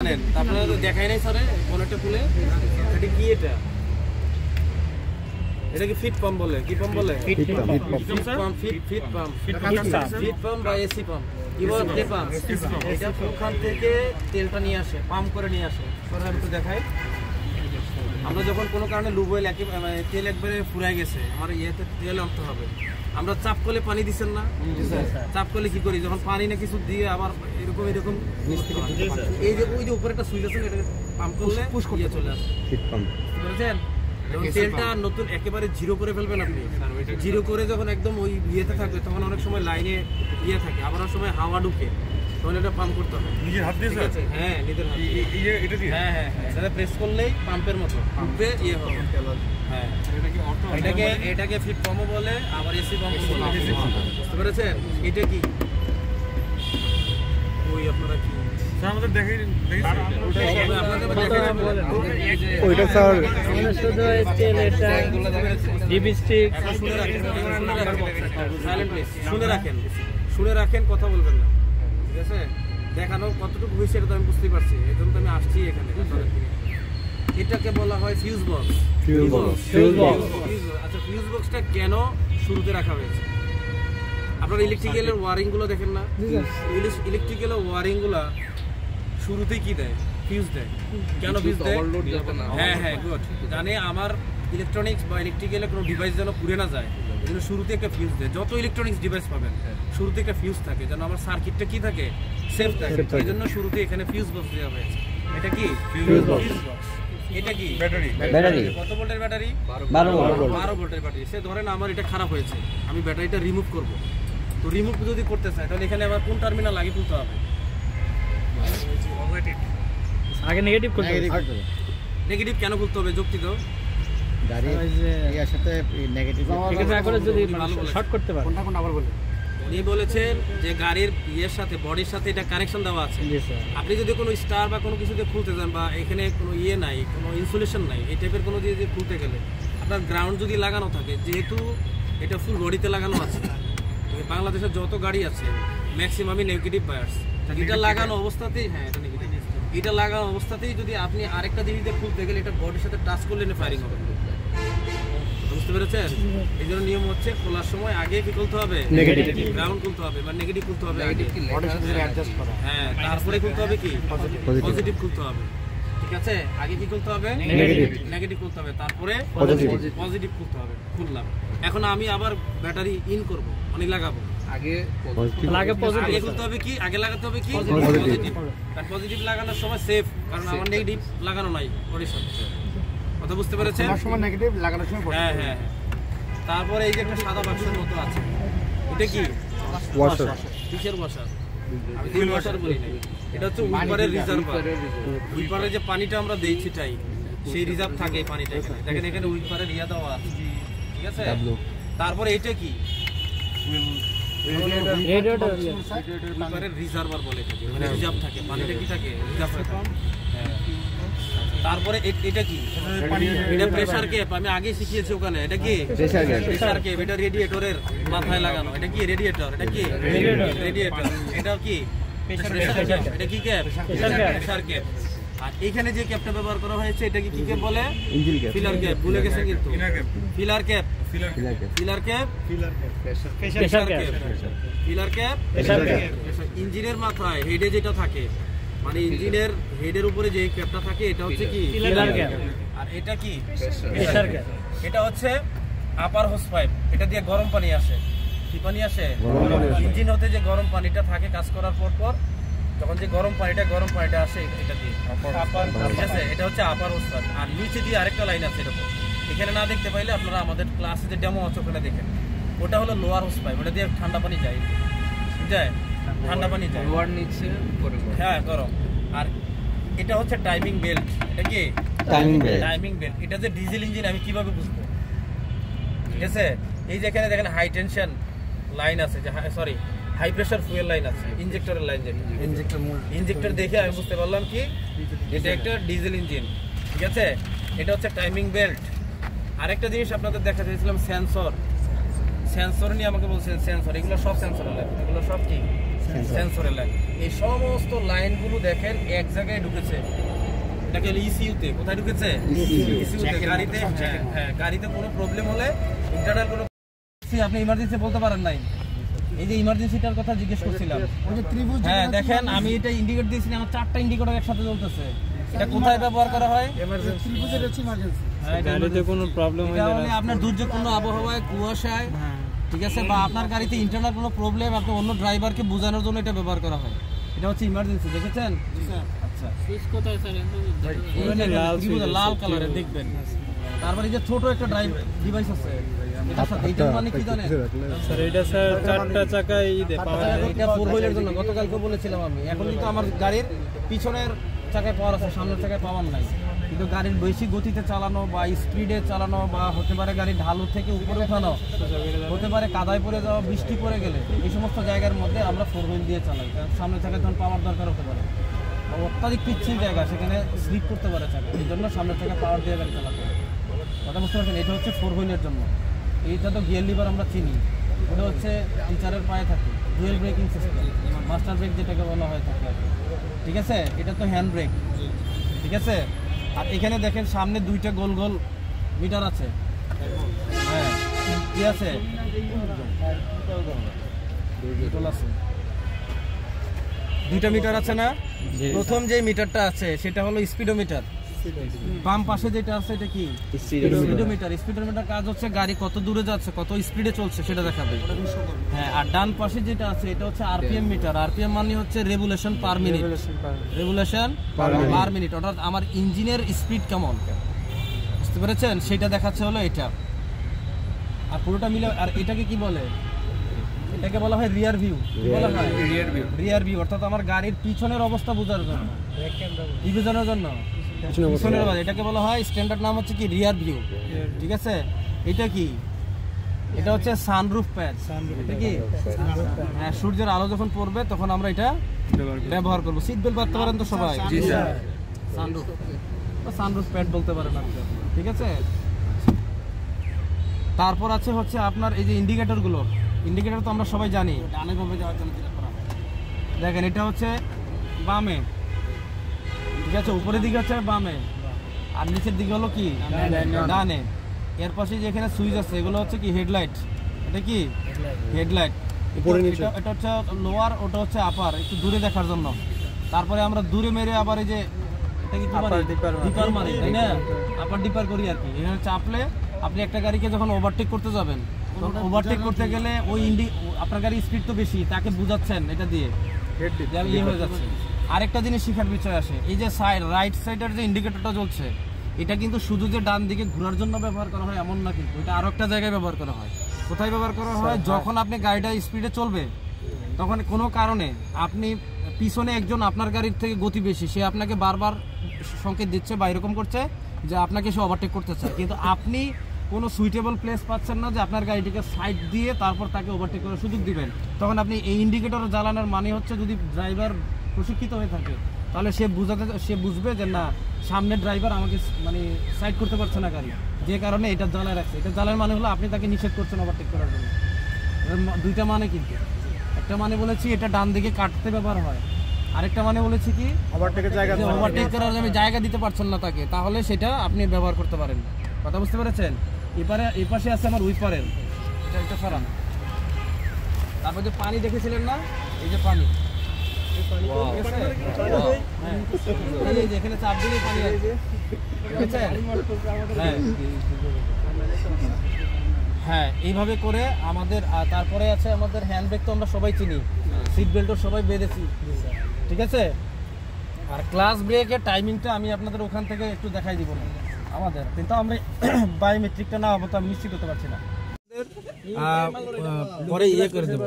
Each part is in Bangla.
আপনারা তো দেখাই নাই স্যার কোনটা খুলে এটা কি এটা কি ফিট পাম্প বলে কি পাম্প বলে ফিট পাম্প বা এসি পাম্প ইভার পাম্প এটা ওখান থেকে তেলটা নিয়ে আসে পাম্প করে নিয়ে আসে স্যার আমি একটু দেখাই আমরা যখন কোনো কারণে লুব অয়েল তেল একবারে ফুরাই গেছে আমার ইয়েতে তেল আনতে হবে আমরা চাপ করলে পানি দিচ্ছেন না চাপ করলে কি করি যখন পানি না কিছু দিয়ে আবার এরকম এরকম এই যে ওই যে উপরে একটা সুইচ আছে এটা পাম্প করলে পুশ করতে চলে আসে ফিট পাম্প বুঝছেন তেলটা নতুন একেবারে জিরো করে ফেলবেন আপনি জিরো করে যখন একদম ওই ইয়েতে থাকবে তখন অনেক সময় লাইনে ইয়ে থাকে আবার অনেক সময় হাওয়া ঢুকে তখন এটা পাম্প করতে হবে নিজের হাত দিয়ে স্যার হ্যাঁ নিজের হাত দিয়ে এটা দিয়ে হ্যাঁ হ্যাঁ এটা প্রেস করলেই পাম্পের মতো পাম্পে ইয়ে হবে হ্যাঁ এটাকে ফিট পাম্প বলে আবার এসি পাম্প বলে বুঝতে পেরেছেন এটা কি ওই আপনারা কি স্যার আমাদের দেখেন ওইটা স্যার শুধু তেল এটা লিপস্টিক শুনে রাখেন কথা বলবেন না ঠিক আছে দেখানো কতটুকু হয়েছে এটা তো আমি বুঝতে পারছি এই জন্য তো আমি আসছি এখানে এটাকে বলা হয় ফিউজ বক্স আচ্ছা ফিউজ বক্সটা কেন শুরুতে রাখা হয়েছে আপনারা ইলেকট্রিক্যালের ওয়ারিং গুলো দেখেন না ইলেকট্রিক্যালের ওয়ারিং গুলা শুরুতেই কি দেয় ফিউজ দেয় কেন ফিউজ দেয় হ্যাঁ হ্যাঁ গুড জানে আমার ইলেকট্রনিক্স বা ইলেকট্রিক্যালের কোনো ডিভাইস যেন পুড়ে না যায় এই জন্য শুরুতে একটা ফিউজ দেয় যত ইলেকট্রনিক্স ডিভাইস পাবেন শুরুতে একটা ফিউজ থাকে যেন আমার সার্কিটটা কি থাকে সেফ থাকে এই জন্য শুরুতে এখানে ফিউজ বক্স দেওয়া হয়েছে এটা কি ফিউজ বক্স এটা কি ব্যাটারি কত ভোল্টের ব্যাটারি 12 ভোল্টের ব্যাটারি সে ধরেন আমার এটা খারাপ হয়েছে আমি ব্যাটারিটা রিমুভ করব তো রিমুভ যদি করতে চাই তাহলে এখানে আবার কোন টার্মিনাল লাগিয়ে তুলতে হবে আগে নেগেটিভ করতে হবে নেগেটিভ কেন খুলতে হবে যুক্তি দাও গাড়ি এর সাথে নেগেটিভ ঠিক আছে এখন যদি শর্ট করতে পারে কোনটা আবার বলেন উনি বলেছেন যে গাড়ির ইয়ের সাথে বডির সাথে এটা কানেকশন দেওয়া আছে আপনি যদি কোনো স্টার বা কোনো কিছুতে খুলতে যান বা এখানে কোনো ইয়ে নাই কোনো ইনসুলেশন নাই এই টাইপের কোনো দিয়ে খুলতে গেলে আপনার গ্রাউন্ড যদি লাগানো থাকে যেহেতু এটা ফুল বডিতে লাগানো আছে বাংলাদেশের যত গাড়ি আছে ম্যাক্সিমামই নেগেটিভ বায়ার্স এটা লাগানো অবস্থাতেই হ্যাঁ এটা নেগেটিভ এটা লাগানো অবস্থাতেই যদি আপনি আরেকটা জিনিসে খুলতে গেলে এটা বডির সাথে টাচ করলে ফায়ারিং হবে বুঝতে পেরেছেন এই জন্য নিয়ম হচ্ছে খোলার সময় আগে কি খুলতে হবে গ্রাউন্ড খুলতে হবে বা নেগেটিভ খুলতে হবে আগে হ্যাঁ তারপরে খুলতে হবে কি পজিটিভ খুলতে হবে ঠিক আছে আগে কি খুলতে হবে নেগেটিভ খুলতে হবে তারপরে পজিটিভ খুলতে হবে খুললাম এখন আমি আবার ব্যাটারি ইন করব মানে লাগাবো আগে খুলতে হবে কি আগে লাগাতে হবে কি পজিটিভ কারণ পজিটিভ লাগানোর সময় সেফ কারণ আমার নেগেটিভ লাগানো নাই বডির সাথে কথা বুঝতে পেরেছেন সময় নেগেটিভ লাগানোর সময় হ্যাঁ হ্যাঁ তারপরে এই যে একটা সাদা বাক্সের মতো আছে এটা কি ওয়াশার কিসের ওয়াশার আমি তিন ওয়াশার বলি না এটা হচ্ছে উইপারের রিজার্ভার উইপারের যে পানিটা আমরা দেই সেটাই সেই রিজার্ভ থাকে এই পানিটা এখানে দেখেন এখানে উইপারের ইয়া দেওয়া আছে ঠিক আছে তারপরে এটা কি উইপারের রিজার্ভার বলে থাকে মানে রিজার্ভ থাকে পানিটা কি থাকে রিজার্ভ থাকে হ্যাঁ তারপরে এটা কি এটা প্রেসার কেপ আমি আগে শিখিয়েছি ওখানে এটা কি প্রেসার কেপ এটা রেডিয়েটরের মাথায় লাগানো এটা কি রেডিয়েটর এটা কি রেডিয়েটর এটা কি এটা কি ক্যাপ প্রেসার কেপ আর এখানে যে ক্যাপটা ব্যবহার করা হয়েছে এটা কি ক্যাপ বলে ফিলার ক্যাপ ভুলে গেছেন কিন্তু filler cap pressure cap filler cap ইঞ্জিনের মাথায় হেডে যেটা থাকে মানে ইঞ্জিনের হেডের উপরে যে ক্যাপটা থাকে এটা হচ্ছে কি ফিলার ক্যাপ আর এটা কি প্রেসার ক্যাপ এটা হচ্ছে আপার হোস পাইপ এটা দিয়ে গরম পানি আসে কি পানি আসে ইঞ্জিন হতে যে গরম পানিটা থাকে কাজ করার পর তখন যে গরম পানিটা আসে এটা দিয়ে ঠিক আছে এটা হচ্ছে আপার হোস পাইপ আর নিচে দিয়ে আরেকটা লাইন আছে এরকম এখানে না দেখতে পাইলে আপনারা আমাদের ক্লাসে যে ডেমো আছে ওখানে দেখেন ওটা হলো লোয়ার হোস পাইপ ওটা দিয়ে ঠান্ডা পানি যায় ঠান্ডা পানি যায় লোয়ার নিচে হ্যাঁ গরম আর এটা হচ্ছে টাইমিং বেল্ট এটা কি টাইমিং বেল্ট এটা যে ডিজেল ইঞ্জিন আমি কিভাবে বুঝবো ঠিক আছে এই যে এখানে দেখেন হাই টেনশন লাইন আছে যে sorry high pressure fuel line আছে ইনজেক্টরের লাইন যেটা ইনজেক্টর দেখে আমি বুঝতে পারলাম কি এটা একটা ডিজেল ইঞ্জিন ঠিক আছে এটা হচ্ছে টাইমিং বেল্ট আরেকটা জিনিস আপনাদের দেখা চাইছিলাম সেন্সর নিয়ে আমাকে বলছেন সেন্সর এগুলো সব সেন্সর এগুলো সব কি সেন্সরের লাইন। এই সমস্ত লাইনগুলো দেখেন এক জায়গায় ঢুকেছে, এটাকে হলো ইসিইউতে। কোথায় ঢুকেছে? ইসিইউতে। গাড়িতে, হ্যাঁ গাড়িতে কোনো প্রবলেম হলে ইন্টারনাল কোনো আপনি ইমার্জেন্সি বলতে পারেন নাই। এই যে ইমার্জেন্সিটার কথা জিজ্ঞেস করছিলাম, হ্যাঁ দেখেন আমি এটা ইন্ডিকেট দিয়েছি, আমার 4টা ইন্ডিকেটর একসাথে জ্বলতেছে। এটা কোথায় ব্যবহার করা হয়? গাড়িতে কোনো প্রবলেম হয়ে গেলে, আপনার দুর্যোগপূর্ণ আবহাওয়ায়, কুয়াশায়, ঠিক আছে, বা আপনার গাড়িতে ইন্টারনাল কোনো প্রবলেম, আপনি অন্য ড্রাইভারকে বোঝানোর জন্য এটা ব্যবহার করা হয়। এটা হচ্ছে ইমার্জেন্সি, দেখেছেন? আচ্ছা, সুইচ কোথায় স্যার? লাল কালারে দেখবেন। তারপরে এই যে ছোট একটা ড্রাইভ ডিভাইস আছে, এটা সাথে এটা মানে কি জানেন স্যার? এটা স্যার 4টা চাকায় পাওয়া যায়। এটা 4 হুইলের জন্য গতকালকে বলেছিলাম আমি। এখন কিন্তু আমার গাড়ির পিছনের চাকায় পাওয়ার আছে, সামনের চাকায় পাওয়ার নাই। কিন্তু গাড়ির বেশি গতিতে চালানো বা স্পিডে চালানো, বা হতে পারে গাড়ির ঢালু থেকে উপরে উঠানো, হতে পারে কাদায় পড়ে যাওয়া, বৃষ্টি পড়ে গেলে, এই সমস্ত জায়গার মধ্যে আমরা 4 হুইল দিয়ে চালাই। কারণ সামনের চাকায় যখন পাওয়ার দরকার হতে পারে, অত্যাধিক পিচ্ছিল জায়গা, সেখানে স্লিপ করতে পারে চাকা, এই জন্য সামনের চাকায় পাওয়ার দিয়ে গাড়ি চালাতে হবে। কথা বুঝতে পারছেন? এটা হচ্ছে 4 হুইলের জন্য। এইটা তো গিয়ার লিভার আমরা চিনি, ওটা হচ্ছে টিচারের পায়ে থাকে। Dual braking system, master brake যেটাকে বলা হয় থাকে, ঠিক আছে? এটা তো হ্যান্ড ব্রেক, ঠিক আছে? আর এখানে দেখেন সামনে 2টা গোল গোল মিটার আছে, হ্যাঁ কি আছে? 2টা মিটার আছে না? প্রথম যে মিটারটা আছে সেটা হলো স্পিডোমিটার। বাম পাশে যেটা আছে এটা কি? স্পিডোমিটার। স্পিডোমিটার কাজ হচ্ছে গাড়ি কত দূরে যাচ্ছে, কত স্পিডে চলছে সেটা দেখাবে। হ্যাঁ, আর ডান পাশে যেটা আছে এটা হচ্ছে আরপিএম মিটার। আরপিএম মানে হচ্ছে revolution per minute. Revolution per minute, অর্থাৎ আমার ইঞ্জিনের স্পিড কেমন, বুঝতে পেরেছেন? সেটা দেখাচ্ছে হলো এটা। আর পুরোটা মিলে, আর এটাকে কি বলে? এটাকে বলা হয় রিয়ার ভিউ। বলা হয় রিয়ার ভিউ, অর্থাৎ আমার গাড়ির পিছনের অবস্থা বোঝার জন্য, কি বোঝানোর জন্য? পিছনের অবস্থা। এটাকে বলা হয়, স্ট্যান্ডার্ড নাম হচ্ছে কি রিয়ার ভিউ, ঠিক আছে? এটা কি? এটা হচ্ছে সানরুফ প্যাড। এটা কি? হ্যাঁ, সূর্যের আলো যখন পড়বে তখন আমরা এটা ব্যবহার করবো। সিট বেল্ট বাঁধতে পারেন তো সবাই? সানরুফ বা সানরুফ প্যাড বলতে পারেন আপনি, ঠিক আছে? তারপর আছে হচ্ছে আপনার এই যে ইন্ডিকেটর গুলো। ইন্ডিকেটর তো আমরা সবাই জানি, ডানে বামে যাওয়ার জন্য যেটা করা হয়। দেখেন এটা হচ্ছে বামে, ঠিক আছে? উপরের দিকে হচ্ছে বামে, আর নিচের দিকে হলো কি? ডানে। এর পাশে যেখানে সুইচ আছে এগুলো হচ্ছে কি? হেডলাইট। এটা কি? হেডলাইট। এটা হচ্ছে লোয়ার, ওটা হচ্ছে আপার, একটু দূরে দেখার জন্য। তারপরে আমরা দূরে মেরে আবার এই যে এটা কি ডিপার মারি, তাই না? আপার ডিপার করি আর কি। এখানে চাপলে আপনি একটা গাড়িকে যখন ওভারটেক করতে যাবেন, তখন ওভারটেক করতে গেলে ওই আপনার গাড়ির স্পিড তো বেশি, তাকে বুঝাচ্ছেন এটা দিয়ে ইয়ে হয়ে যাচ্ছে। আরেকটা জিনিস শিখার বিষয় আসে, এই যে রাইট সাইডের যে ইন্ডিকেটরটা জ্বলছে, এটা কিন্তু শুধু যে ডান দিকে ঘোরার জন্য ব্যবহার করা হয় এমন না, কিন্তু এটা আরো একটা জায়গায় ব্যবহার করা হয়। কোথায় ব্যবহার করা হয়? যখন আপনি গাড়িটা স্পিডে চলবে, তখন কোনো কারণে আপনি পিছনে একজন আপনার গাড়ির থেকে গতি বেশি, সে আপনাকে বারবার সংকেত দিচ্ছে বা এরকম করছে যে আপনাকে সে ওভারটেক করতে চায়, কিন্তু আপনি কোনো সুইটেবল প্লেস পাচ্ছেন না যে আপনার গাড়িটিকে সাইড দিয়ে তারপর তাকে ওভারটেক করার সুযোগ দিবেন। তখন আপনি এই ইন্ডিকেটর জ্বালানোর মানে হচ্ছে, যদি ড্রাইভার প্রশিক্ষিত হয়ে থাকে তাহলে সে বুঝবে যে না, সামনের ড্রাইভার আমাকে মানে সাইড করতে পারছে না গাড়ি, যে কারণে এটা জ্বালায় রাখছে। এটা জ্বালার মানে হলো আপনি তাকে নিষেধ করছেন ওভারটেক করার জন্য। 2টা মানে, কিন্তু একটা মানে বলেছি এটা ডান দিকে কাটতে ব্যবহার হয়, আরেকটা মানে বলেছি কি ওভারটেক করার জন্য জায়গা দিতে পারছেন না তাকে, তাহলে সেটা আপনি ব্যবহার করতে পারেন। কথা বুঝতে পেরেছেন? এবারে এই পাশে আছে আমার উইপারের, এটা সরান। তারপর যে পানি দেখেছিলেন না, এই যে পানি, এখানে চাপ দিলেই পানি আছে, হ্যাঁ এইভাবে করে আমাদের। তারপরে আছে আমাদের হ্যান্ড ব্রেক, তো আমরা সবাই চিনি, সিট বেল্টও সবাই বেঁধেছি, ঠিক আছে? আর ক্লাস ব্রেকের টাইমিংটা আমি আপনাদের ওখান থেকে একটু দেখাই দিব না আমাদের, কিন্তু আমরা বায়োমেট্রিকটা না হবো তো আমি নিশ্চিত হতে পারছি না। পরে ইয়ে করে দেবো।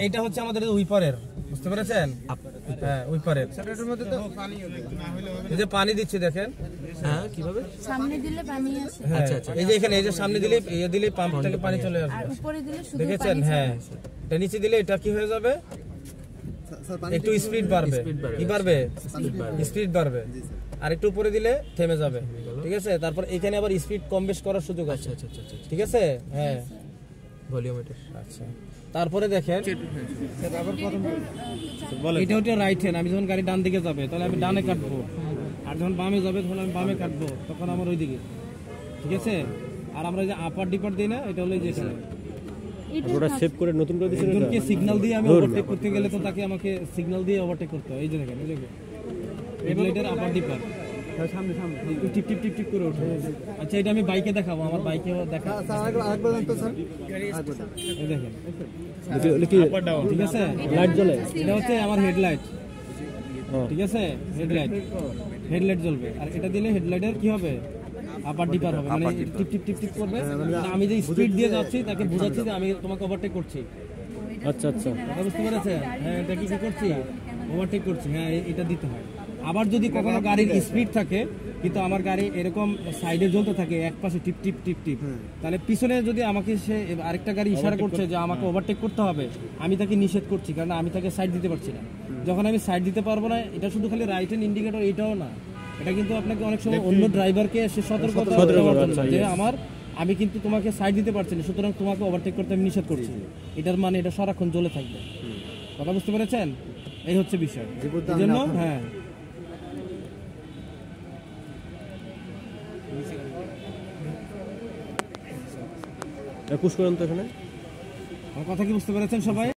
এটা হচ্ছে আমাদের উইপারের, বুঝতে পেরেছেন? হ্যাঁ, উইপারের। এই যে পানি দিচ্ছে দেখেন, হ্যাঁ কিভাবে সামনে দিলে পানি আসে। আচ্ছা আচ্ছা, এই যে এখানে এই যে সামনে দিলে দিলে পাম্প থেকে পানি চলে আসবে, আর উপরে দিলে শুধু দেখেছেন? হ্যাঁ, এটা নিচে দিলে এটা কি হয়ে যাবে? একটু স্পিড বাড়বে। কি বাড়বে? স্পিড বাড়বে। আর একটু উপরে দিলে থেমে যাবে, ঠিক আছে? তারপর এখানে আবার স্পিড কম বেশ করার সুযোগ আছে, ঠিক আছে? হ্যাঁ, ভলিউমিটার। আচ্ছা, তারপরে দেখেন এটা হচ্ছে রাইট হ্যান্ড। আমি যখন গাড়ি ডান দিকে যাবে তাহলে আমি ডানে কাটবো, আর যখন বামে যাবে তখন আমি বামে কাটবো, তখন আমার ওই দিকে, ঠিক আছে। আর আমরা যে আপার ডিপার দিই না, এটা হলো যে ওটা সেভ করে নতুন করে দিয়েছেন। একজনকে সিগন্যাল দিয়ে আমি ওভারটেক করতে গেলে তো তাকে আমাকে সিগন্যাল দিয়ে ওভারটেক করতে হয়। এই যে দেখেন, এই যে হেডলাইটের আপার ডিপার সামনে সামনে টিপ টিপ টিপ টিপ করে ওঠে। আচ্ছা, এটা আমি বাইকে দেখাবো, আমার বাইকেও দেখা। এই দেখেন, ঠিক আছে, লাইট জ্বলে, এটা হচ্ছে আমার হেডলাইট, ঠিক আছে, হেডলাইট জ্বলবে। আর এটা দিলে হেডলাইটের কি হবে, আপার ডিপার হবে, মানে টিপ টিপ টিপ টিপ করবে। আমি যে স্পিড দিয়ে যাচ্ছি তাকে বোঝাচ্ছি যে আমি তোমাকে ওভারটেক করছি। আচ্ছা আচ্ছা, কথা বুঝতে পেরেছেন? হ্যাঁ, এটা কি করছি, ওভারটেক করছি। হ্যাঁ, এটা দিতে হয়। আবার যদি কখনো গাড়ির স্পিড থাকে কিন্তু আমার গাড়ি এরকম সাইডে জ্বলতে থাকে, এক পাশে টিপ টিপ টিপ টিপ, তাহলে পিছনে যদি আমাকে সে আরেকটা গাড়ি ইশারা করছে যে আমাকে ওভারটেক করতে হবে, আমি তাকে নিষেধ করছি, কারণ আমি তাকে সাইড দিতে পারছি না। যখন আমি সাইড দিতে পারবো না, এটা শুধু খালি রাইট হ্যান্ড ইন্ডিকেটর এটাও না, এটা কিন্তু আপনাকে অনেক সময় অন্য ড্রাইভারকে সে সতর্কতা যে আমি কিন্তু তোমাকে সাইড দিতে পারছি না, সুতরাং তোমাকে ওভারটেক করতে আমি নিষেধ করছি। এটার মানে এটা সারাক্ষণ জ্বলে থাকবে। কথা বুঝতে পেরেছেন? এই হচ্ছে বিষয়। এই জন্য হ্যাঁ, পুশ করেন তো এখানে। আমার কথা কি বুঝতে পেরেছেন সবাই?